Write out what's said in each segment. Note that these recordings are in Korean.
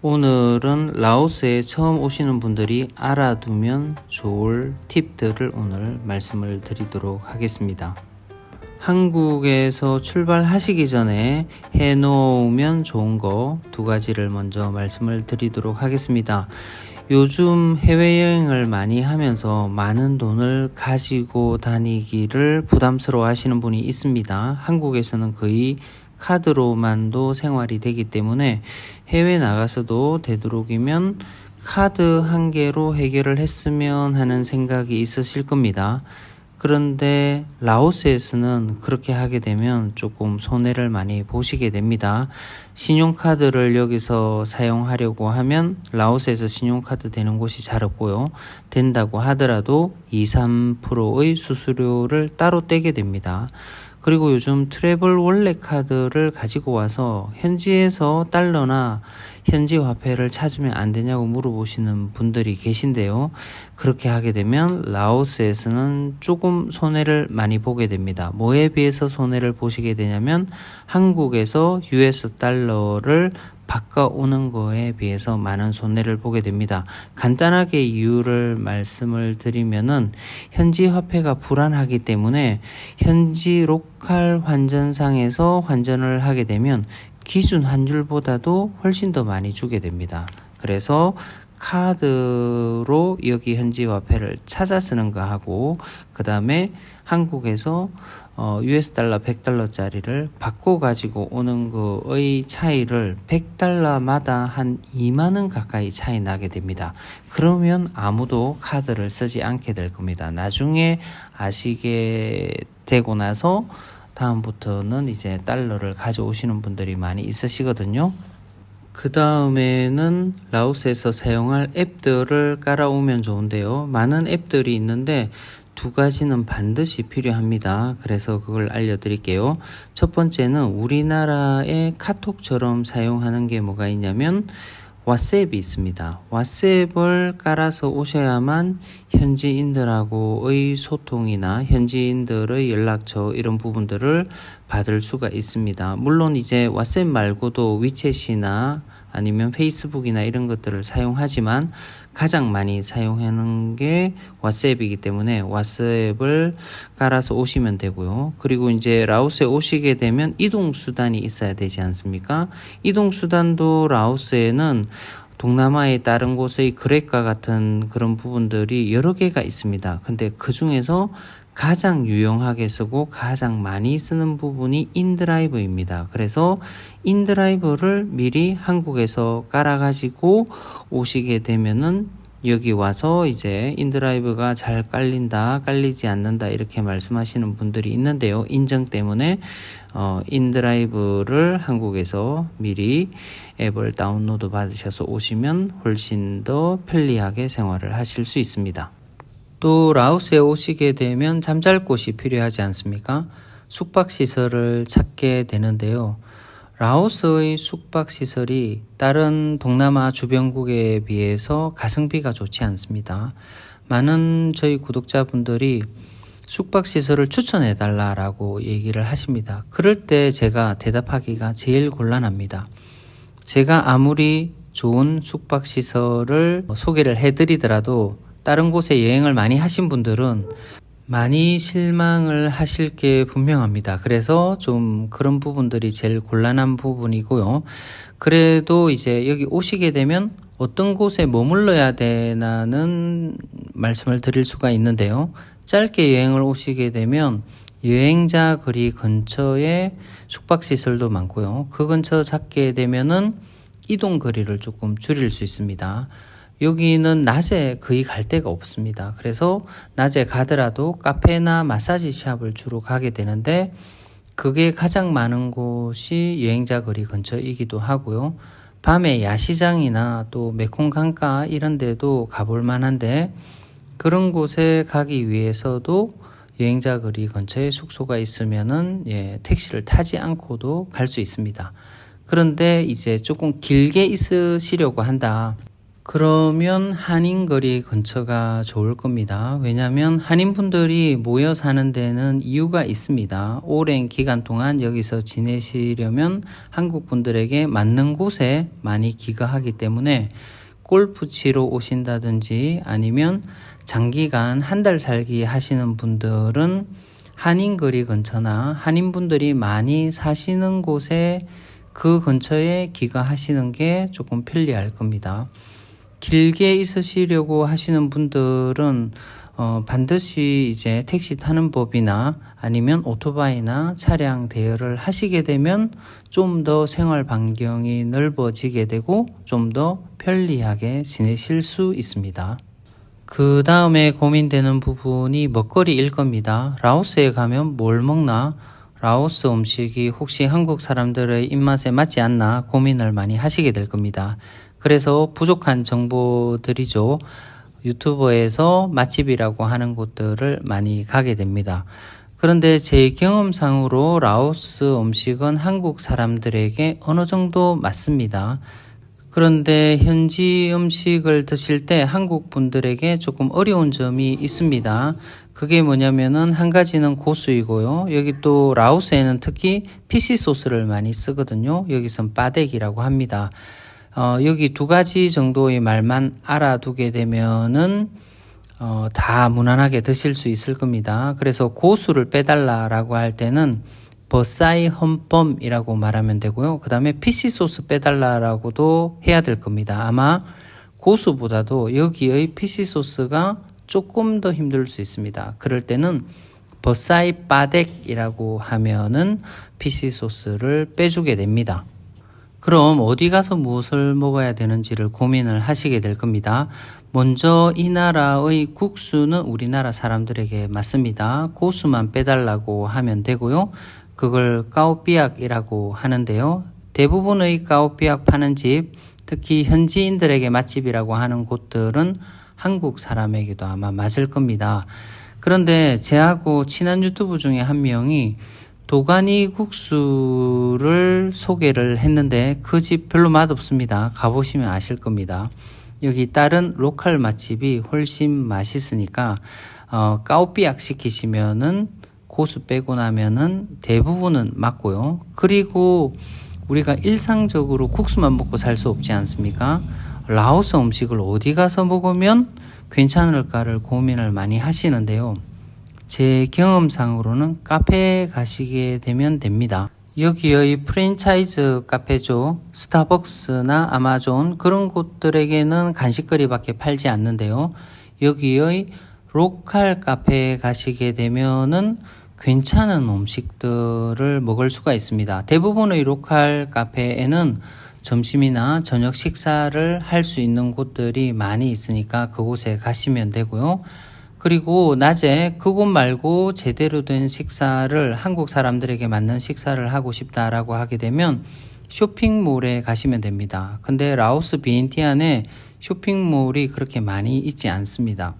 오늘은 라오스에 처음 오시는 분들이 알아두면 좋을 팁들을 오늘 말씀을 드리도록 하겠습니다. 한국에서 출발하시기 전에 해놓으면 좋은 거 두 가지를 먼저 말씀을 드리도록 하겠습니다. 요즘 해외여행을 많이 하면서 많은 돈을 가지고 다니기를 부담스러워 하시는 분이 있습니다. 한국에서는 거의 카드로만도 생활이 되기 때문에 해외 나가서도 되도록이면 카드 한 개로 해결을 했으면 하는 생각이 있으실 겁니다. 그런데 라오스에서는 그렇게 하게 되면 조금 손해를 많이 보시게 됩니다. 신용카드를 여기서 사용하려고 하면 라오스에서 신용카드 되는 곳이 잘 없고요. 된다고 하더라도 2~3%의 수수료를 따로 떼게 됩니다. 그리고 요즘 트래블 월렛 카드를 가지고 와서 현지에서 달러나 현지 화폐를 찾으면 안 되냐고 물어보시는 분들이 계신데요. 그렇게 하게 되면 라오스에서는 조금 손해를 많이 보게 됩니다. 뭐에 비해서 손해를 보시게 되냐면 한국에서 US 달러를 바꿔오는 거에 비해서 많은 손해를 보게 됩니다. 간단하게 이유를 말씀을 드리면은 현지 화폐가 불안하기 때문에 현지 로컬 환전상에서 환전을 하게 되면 기준 환율보다도 훨씬 더 많이 주게 됩니다. 그래서 카드로 여기 현지 화폐를 찾아 쓰는 거 하고 그 다음에 한국에서 US 달러 100달러짜리를 바꿔 가지고 오는 거의 차이를 100달러마다 한 2만원 가까이 차이 나게 됩니다. 그러면 아무도 카드를 쓰지 않게 될 겁니다. 나중에 아시게 되고 나서 다음부터는 이제 달러를 가져오시는 분들이 많이 있으시거든요. 그 다음에는 라오스에서 사용할 앱들을 깔아오면 좋은데요. 많은 앱들이 있는데 두 가지는 반드시 필요합니다. 그래서 그걸 알려드릴게요. 첫 번째는 우리나라의 카톡처럼 사용하는 게 뭐가 있냐면 왓츠앱이 있습니다. 왓츠앱을 깔아서 오셔야만 현지인들하고의 소통이나 현지인들의 연락처 이런 부분들을 받을 수가 있습니다. 물론 이제 왓츠앱 말고도 위챗이나 아니면 페이스북이나 이런 것들을 사용하지만 가장 많이 사용하는 게 왓츠앱이기 때문에 왓츠앱을 깔아서 오시면 되고요. 그리고 이제 라오스에 오시게 되면 이동수단이 있어야 되지 않습니까? 이동수단도 라오스에는 동남아의 다른 곳의 그렉과 같은 그런 부분들이 여러 개가 있습니다. 근데 그 중에서 가장 유용하게 쓰고 가장 많이 쓰는 부분이 인드라이브입니다. 그래서 인드라이브를 미리 한국에서 깔아가지고 오시게 되면은 여기 와서 이제 인드라이브가 잘 깔린다, 깔리지 않는다 이렇게 말씀하시는 분들이 있는데요. 인증 때문에 인드라이브를 한국에서 미리 앱을 다운로드 받으셔서 오시면 훨씬 더 편리하게 생활을 하실 수 있습니다. 또 라오스에 오시게 되면 잠잘 곳이 필요하지 않습니까? 숙박시설을 찾게 되는데요. 라오스의 숙박시설이 다른 동남아 주변국에 비해서 가성비가 좋지 않습니다. 많은 저희 구독자분들이 숙박시설을 추천해달라고 얘기를 하십니다. 그럴 때 제가 대답하기가 제일 곤란합니다. 제가 아무리 좋은 숙박시설을 소개를 해드리더라도 다른 곳에 여행을 많이 하신 분들은 많이 실망을 하실 게 분명합니다. 그래서 좀 그런 부분들이 제일 곤란한 부분이고요. 그래도 이제 여기 오시게 되면 어떤 곳에 머물러야 되나는 말씀을 드릴 수가 있는데요. 짧게 여행을 오시게 되면 여행자 거리 근처에 숙박시설도 많고요. 그 근처 찾게 되면은 이동 거리를 조금 줄일 수 있습니다. 여기는 낮에 거의 갈 데가 없습니다. 그래서 낮에 가더라도 카페나 마사지 샵을 주로 가게 되는데 그게 가장 많은 곳이 여행자 거리 근처이기도 하고요. 밤에 야시장이나 또 메콩 강가 이런 데도 가볼 만한데 그런 곳에 가기 위해서도 여행자 거리 근처에 숙소가 있으면은 택시를 타지 않고도 갈 수 있습니다. 그런데 이제 조금 길게 있으시려고 한다. 그러면 한인거리 근처가 좋을 겁니다. 왜냐하면 한인분들이 모여 사는 데는 이유가 있습니다. 오랜 기간 동안 여기서 지내시려면 한국분들에게 맞는 곳에 많이 귀가하기 때문에 골프 치러 오신다든지 아니면 장기간 한 달 살기 하시는 분들은 한인거리 근처나 한인분들이 많이 사시는 곳에 그 근처에 귀가하시는 게 조금 편리할 겁니다. 길게 있으시려고 하시는 분들은 반드시 이제 택시 타는 법이나 아니면 오토바이나 차량 대여를 하시게 되면 좀 더 생활 반경이 넓어지게 되고 좀 더 편리하게 지내실 수 있습니다. 그 다음에 고민되는 부분이 먹거리일 겁니다. 라오스에 가면 뭘 먹나? 라오스 음식이 혹시 한국 사람들의 입맛에 맞지 않나 고민을 많이 하시게 될 겁니다. 그래서 부족한 정보들이죠. 유튜버에서 맛집이라고 하는 곳들을 많이 가게 됩니다. 그런데 제 경험상으로 라오스 음식은 한국 사람들에게 어느 정도 맞습니다. 그런데 현지 음식을 드실 때 한국 분들에게 조금 어려운 점이 있습니다. 그게 뭐냐면은 한 가지는 고수이고요. 여기 또 라오스에는 특히 피시 소스를 많이 쓰거든요. 여기선 빠덱이라고 합니다. 여기 두 가지 정도의 말만 알아두게 되면은 다 무난하게 드실 수 있을 겁니다. 그래서 고수를 빼달라라고 할 때는 버사이 험범이라고 말하면 되고요. 그 다음에 피시 소스 빼달라라고도 해야 될 겁니다. 아마 고수보다도 여기의 피시 소스가 조금 더 힘들 수 있습니다. 그럴 때는 버사이 빠덱이라고 하면은 피시 소스를 빼주게 됩니다. 그럼 어디 가서 무엇을 먹어야 되는지를 고민을 하시게 될 겁니다. 먼저 이 나라의 국수는 우리나라 사람들에게 맞습니다. 고수만 빼달라고 하면 되고요. 그걸 까오삐약이라고 하는데요. 대부분의 까오삐약 파는 집, 특히 현지인들에게 맛집이라고 하는 곳들은 한국 사람에게도 아마 맞을 겁니다. 그런데 제하고 친한 유튜브 중에 한 명이 도가니 국수를 소개를 했는데 그 집 별로 맛없습니다. 가보시면 아실 겁니다. 여기 다른 로컬 맛집이 훨씬 맛있으니까 까오삐약 시키시면은 고수 빼고 나면은 대부분은 맞고요. 그리고 우리가 일상적으로 국수만 먹고 살 수 없지 않습니까? 라오스 음식을 어디 가서 먹으면 괜찮을까를 고민을 많이 하시는데요. 제 경험상으로는 카페에 가시게 되면 됩니다. 여기의 프랜차이즈 카페죠. 스타벅스나 아마존 그런 곳들에게는 간식거리밖에 팔지 않는데요. 여기의 로컬 카페에 가시게 되면은 괜찮은 음식들을 먹을 수가 있습니다. 대부분의 로컬 카페에는 점심이나 저녁 식사를 할 수 있는 곳들이 많이 있으니까 그곳에 가시면 되고요. 그리고 낮에 그곳 말고 제대로 된 식사를 한국 사람들에게 맞는 식사를 하고 싶다라고 하게 되면 쇼핑몰에 가시면 됩니다. 근데 라오스 비엔티안에 쇼핑몰이 그렇게 많이 있지 않습니다.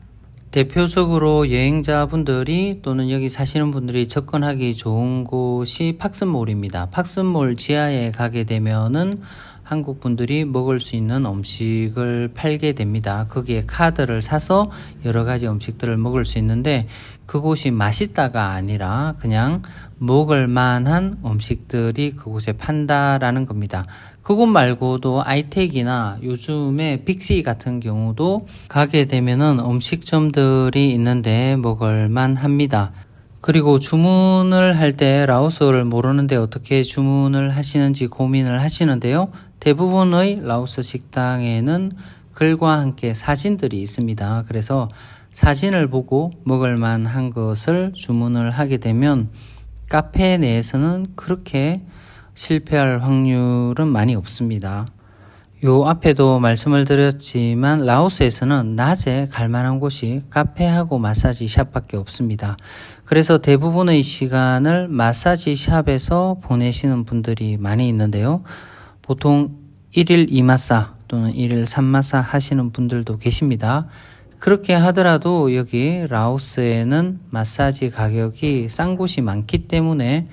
대표적으로 여행자분들이 또는 여기 사시는 분들이 접근하기 좋은 곳이 팍슨몰입니다. 팍슨몰 지하에 가게 되면은 한국 분들이 먹을 수 있는 음식을 팔게 됩니다. 거기에 카드를 사서 여러 가지 음식들을 먹을 수 있는데 그곳이 맛있다가 아니라 그냥 먹을 만한 음식들이 그곳에 판다라는 겁니다. 그곳 말고도 아이텍이나 요즘에 빅시 같은 경우도 가게 되면은 음식점들이 있는데 먹을 만합니다. 그리고 주문을 할 때 라오스어를 모르는데 어떻게 주문을 하시는지 고민을 하시는데요. 대부분의 라오스 식당에는 글과 함께 사진들이 있습니다. 그래서 사진을 보고 먹을 만한 것을 주문을 하게 되면 카페 내에서는 그렇게 실패할 확률은 많이 없습니다. 요 앞에도 말씀을 드렸지만 라오스에서는 낮에 갈 만한 곳이 카페하고 마사지 샵밖에 없습니다. 그래서 대부분의 시간을 마사지 샵에서 보내시는 분들이 많이 있는데요. 보통 1일 2마사 또는 1일 3마사 하시는 분들도 계십니다. 그렇게 하더라도 여기 라오스에는 마사지 가격이 싼 곳이 많기 때문에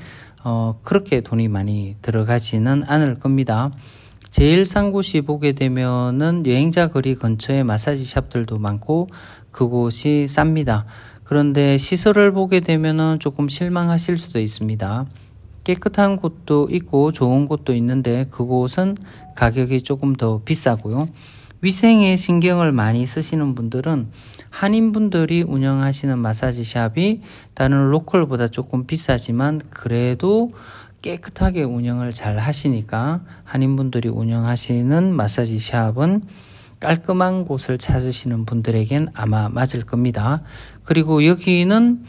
그렇게 돈이 많이 들어가지는 않을 겁니다. 제일 싼 곳이 보게 되면은 여행자 거리 근처에 마사지 샵들도 많고 그곳이 쌉니다. 그런데 시설을 보게 되면은 조금 실망하실 수도 있습니다. 깨끗한 곳도 있고 좋은 곳도 있는데 그곳은 가격이 조금 더 비싸고요. 위생에 신경을 많이 쓰시는 분들은 한인분들이 운영하시는 마사지 샵이 다른 로컬보다 조금 비싸지만 그래도 깨끗하게 운영을 잘 하시니까 한인분들이 운영하시는 마사지 샵은 깔끔한 곳을 찾으시는 분들에겐 아마 맞을 겁니다. 그리고 여기는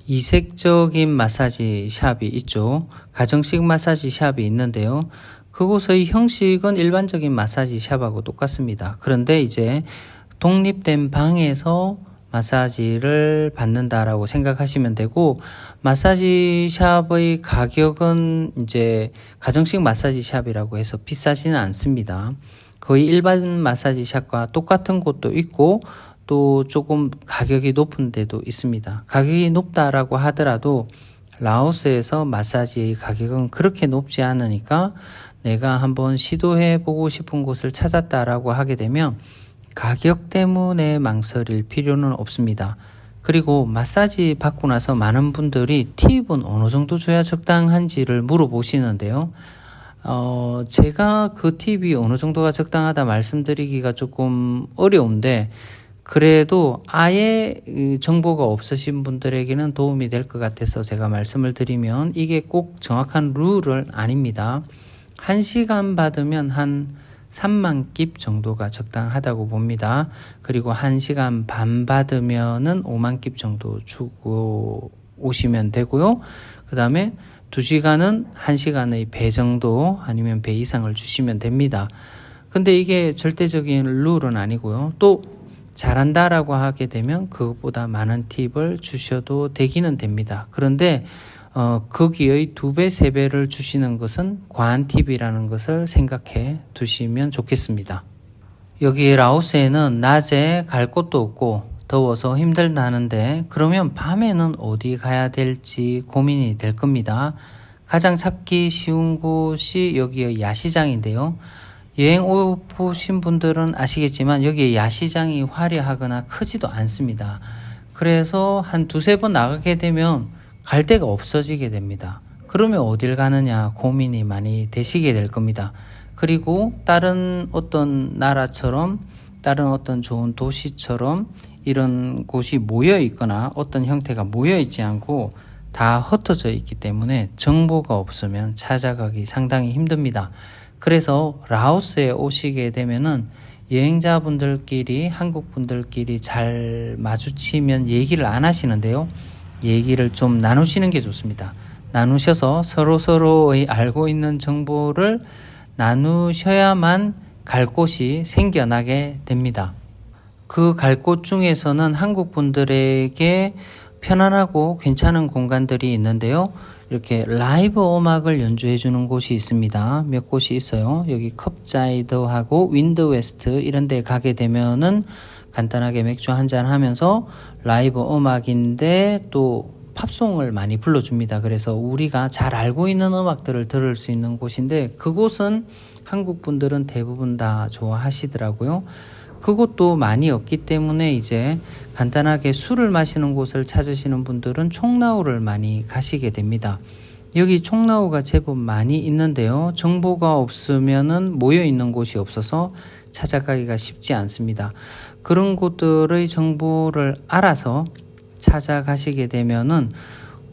이색적인 마사지 샵이 있죠. 가정식 마사지 샵이 있는데요. 그곳의 형식은 일반적인 마사지 샵하고 똑같습니다. 그런데 이제 독립된 방에서 마사지를 받는다라고 생각하시면 되고, 마사지 샵의 가격은 이제 가정식 마사지 샵이라고 해서 비싸지는 않습니다. 거의 일반 마사지 샵과 똑같은 곳도 있고 또 조금 가격이 높은 데도 있습니다. 가격이 높다라고 하더라도 라오스에서 마사지의 가격은 그렇게 높지 않으니까 내가 한번 시도해 보고 싶은 곳을 찾았다라고 하게 되면 가격 때문에 망설일 필요는 없습니다. 그리고 마사지 받고 나서 많은 분들이 팁은 어느 정도 줘야 적당한지를 물어보시는데요. 제가 그 팁이 어느 정도가 적당하다 말씀드리기가 조금 어려운데, 그래도 아예 정보가 없으신 분들에게는 도움이 될 것 같아서 제가 말씀을 드리면, 이게 꼭 정확한 룰은 아닙니다. 1시간 받으면 한 3만 깁 정도가 적당하다고 봅니다. 그리고 1시간 반 받으면은 5만 깁 정도 주고 오시면 되고요. 그 다음에 2시간은 1시간의 배 정도 아니면 배 이상을 주시면 됩니다. 근데 이게 절대적인 룰은 아니고요. 또 잘한다라고 하게 되면 그것보다 많은 팁을 주셔도 되기는 됩니다. 그런데 거기의 2배, 3배를 주시는 것은 과한 팁이라는 것을 생각해 두시면 좋겠습니다. 여기 라오스에는 낮에 갈 곳도 없고 더워서 힘들다는데, 그러면 밤에는 어디 가야 될지 고민이 될 겁니다. 가장 찾기 쉬운 곳이 여기의 야시장인데요. 여행 오신 분들은 아시겠지만 여기에 야시장이 화려하거나 크지도 않습니다. 그래서 한 2-3번 나가게 되면 갈 데가 없어지게 됩니다. 그러면 어딜 가느냐 고민이 많이 되시게 될 겁니다. 그리고 다른 어떤 나라처럼, 다른 어떤 좋은 도시처럼 이런 곳이 모여 있거나 어떤 형태가 모여 있지 않고 다 흩어져 있기 때문에 정보가 없으면 찾아가기 상당히 힘듭니다. 그래서 라오스에 오시게 되면은 여행자분들끼리, 한국분들끼리 잘 마주치면 얘기를 안 하시는데요. 얘기를 좀 나누시는 게 좋습니다. 나누셔서 서로서로의 알고 있는 정보를 나누셔야만 갈 곳이 생겨나게 됩니다. 그 갈 곳 중에서는 한국 분들에게 편안하고 괜찮은 공간들이 있는데요. 이렇게 라이브 음악을 연주해 주는 곳이 있습니다. 몇 곳이 있어요. 여기 컵자이더하고 윈드웨스트 이런 데 가게 되면은 간단하게 맥주 한잔 하면서 라이브 음악인데 또 팝송을 많이 불러줍니다. 그래서 우리가 잘 알고 있는 음악들을 들을 수 있는 곳인데, 그곳은 한국 분들은 대부분 다 좋아하시더라고요. 그곳도 많이 없기 때문에 이제 간단하게 술을 마시는 곳을 찾으시는 분들은 총나우를 많이 가시게 됩니다. 여기 총나우가 제법 많이 있는데요. 정보가 없으면은 모여 있는 곳이 없어서 찾아가기가 쉽지 않습니다. 그런 곳들의 정보를 알아서 찾아가시게 되면은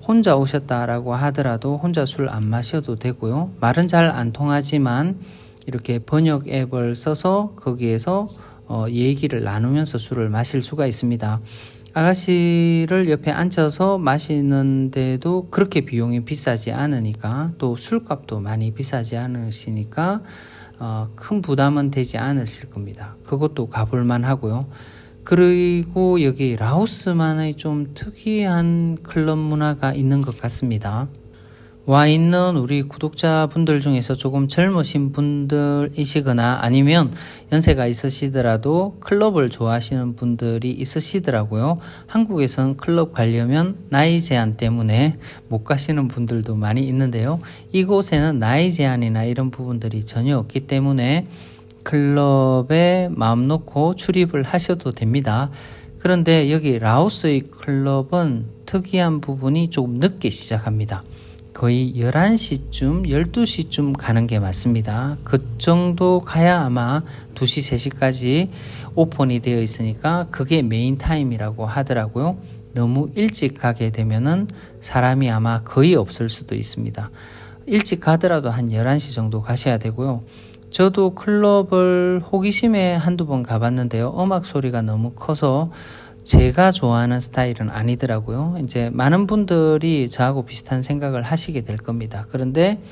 혼자 오셨다라고 하더라도 혼자 술 안 마셔도 되고요. 말은 잘 안 통하지만 이렇게 번역 앱을 써서 거기에서 얘기를 나누면서 술을 마실 수가 있습니다. 아가씨를 옆에 앉혀서 마시는데도 그렇게 비용이 비싸지 않으니까, 또 술값도 많이 비싸지 않으시니까 큰 부담은 되지 않으실 겁니다. 그것도 가볼만 하고요. 그리고 여기 라오스만의 좀 특이한 클럽 문화가 있는 것 같습니다. 와 있는 우리 구독자분들 중에서 조금 젊으신 분들이시거나 아니면 연세가 있으시더라도 클럽을 좋아하시는 분들이 있으시더라고요. 한국에서는 클럽 가려면 나이 제한 때문에 못 가시는 분들도 많이 있는데요. 이곳에는 나이 제한이나 이런 부분들이 전혀 없기 때문에 클럽에 마음 놓고 출입을 하셔도 됩니다. 그런데 여기 라오스의 클럽은 특이한 부분이 조금 늦게 시작합니다. 거의 11시쯤 12시쯤 가는 게 맞습니다. 그 정도 가야 아마 2시 3시까지 오픈이 되어 있으니까 그게 메인 타임이라고 하더라고요. 너무 일찍 가게 되면은 사람이 아마 거의 없을 수도 있습니다. 일찍 가더라도 한 11시 정도 가셔야 되고요. 저도 클럽을 호기심에 한두 번 가봤는데요. 음악 소리가 너무 커서 제가 좋아하는 스타일은 아니더라고요. 이제 많은 분들이 저하고 비슷한 생각을 하시게 될 겁니다. 그런데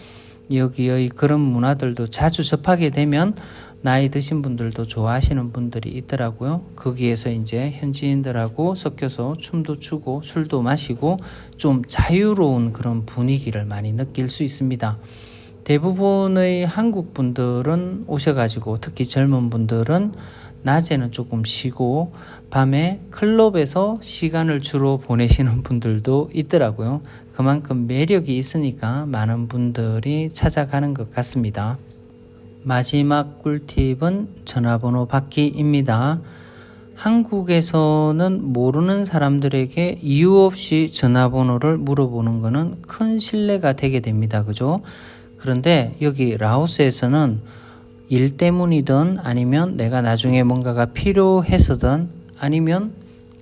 여기의 그런 문화들도 자주 접하게 되면 나이 드신 분들도 좋아하시는 분들이 있더라고요. 거기에서 이제 현지인들하고 섞여서 춤도 추고 술도 마시고 좀 자유로운 그런 분위기를 많이 느낄 수 있습니다. 대부분의 한국 분들은 오셔가지고 특히 젊은 분들은 낮에는 조금 쉬고 밤에 클럽에서 시간을 주로 보내시는 분들도 있더라고요. 그만큼 매력이 있으니까 많은 분들이 찾아가는 것 같습니다. 마지막 꿀팁은 전화번호 받기입니다. 한국에서는 모르는 사람들에게 이유 없이 전화번호를 물어보는 것은 큰 신뢰가 되게 됩니다. 그죠? 그런데 여기 라오스에서는 일 때문이든 아니면 내가 나중에 뭔가가 필요해서든 아니면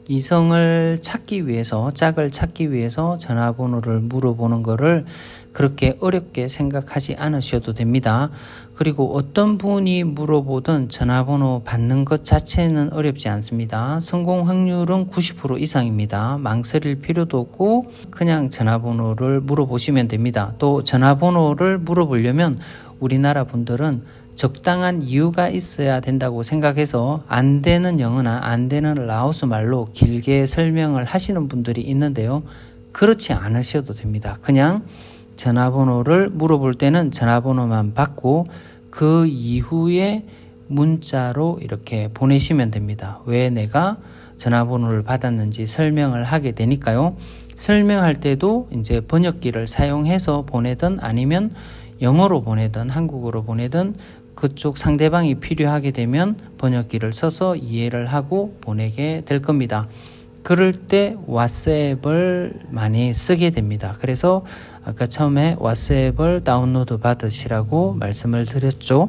이성을 찾기 위해서 짝을 찾기 위해서 전화번호를 물어보는 거를 그렇게 어렵게 생각하지 않으셔도 됩니다. 그리고 어떤 분이 물어보든 전화번호 받는 것 자체는 어렵지 않습니다. 성공 확률은 90% 이상입니다. 망설일 필요도 없고 그냥 전화번호를 물어보시면 됩니다. 또 전화번호를 물어보려면 우리나라 분들은 적당한 이유가 있어야 된다고 생각해서 안 되는 영어나 안 되는 라오스 말로 길게 설명을 하시는 분들이 있는데요. 그렇지 않으셔도 됩니다. 그냥 전화번호를 물어볼 때는 전화번호만 받고 그 이후에 문자로 이렇게 보내시면 됩니다. 왜 내가 전화번호를 받았는지 설명을 하게 되니까요. 설명할 때도 이제 번역기를 사용해서 보내든 아니면 영어로 보내든 한국어로 보내든 그쪽 상대방이 필요하게 되면 번역기를 써서 이해를 하고 보내게 될 겁니다. 그럴 때 왓츠앱을 많이 쓰게 됩니다. 그래서 아까 처음에 왓츠앱을 다운로드 받으시라고 말씀을 드렸죠.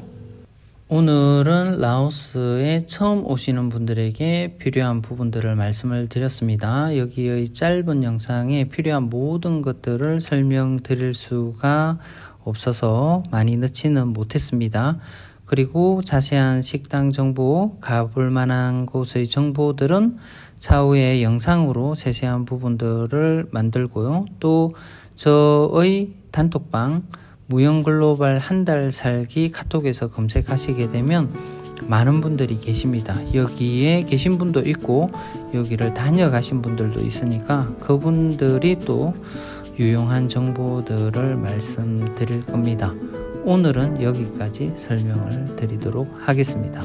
오늘은 라오스에 처음 오시는 분들에게 필요한 부분들을 말씀을 드렸습니다. 여기의 짧은 영상에 필요한 모든 것들을 설명드릴 수가 없어서 많이 넣지는 못했습니다. 그리고 자세한 식당 정보, 가볼 만한 곳의 정보들은 차후에 영상으로 세세한 부분들을 만들고요. 또 저의 단톡방 무형글로벌 한 달 살기 카톡에서 검색하시게 되면 많은 분들이 계십니다. 여기에 계신 분도 있고 여기를 다녀가신 분들도 있으니까 그분들이 또 유용한 정보들을 말씀드릴 겁니다. 오늘은 여기까지 설명을 드리도록 하겠습니다.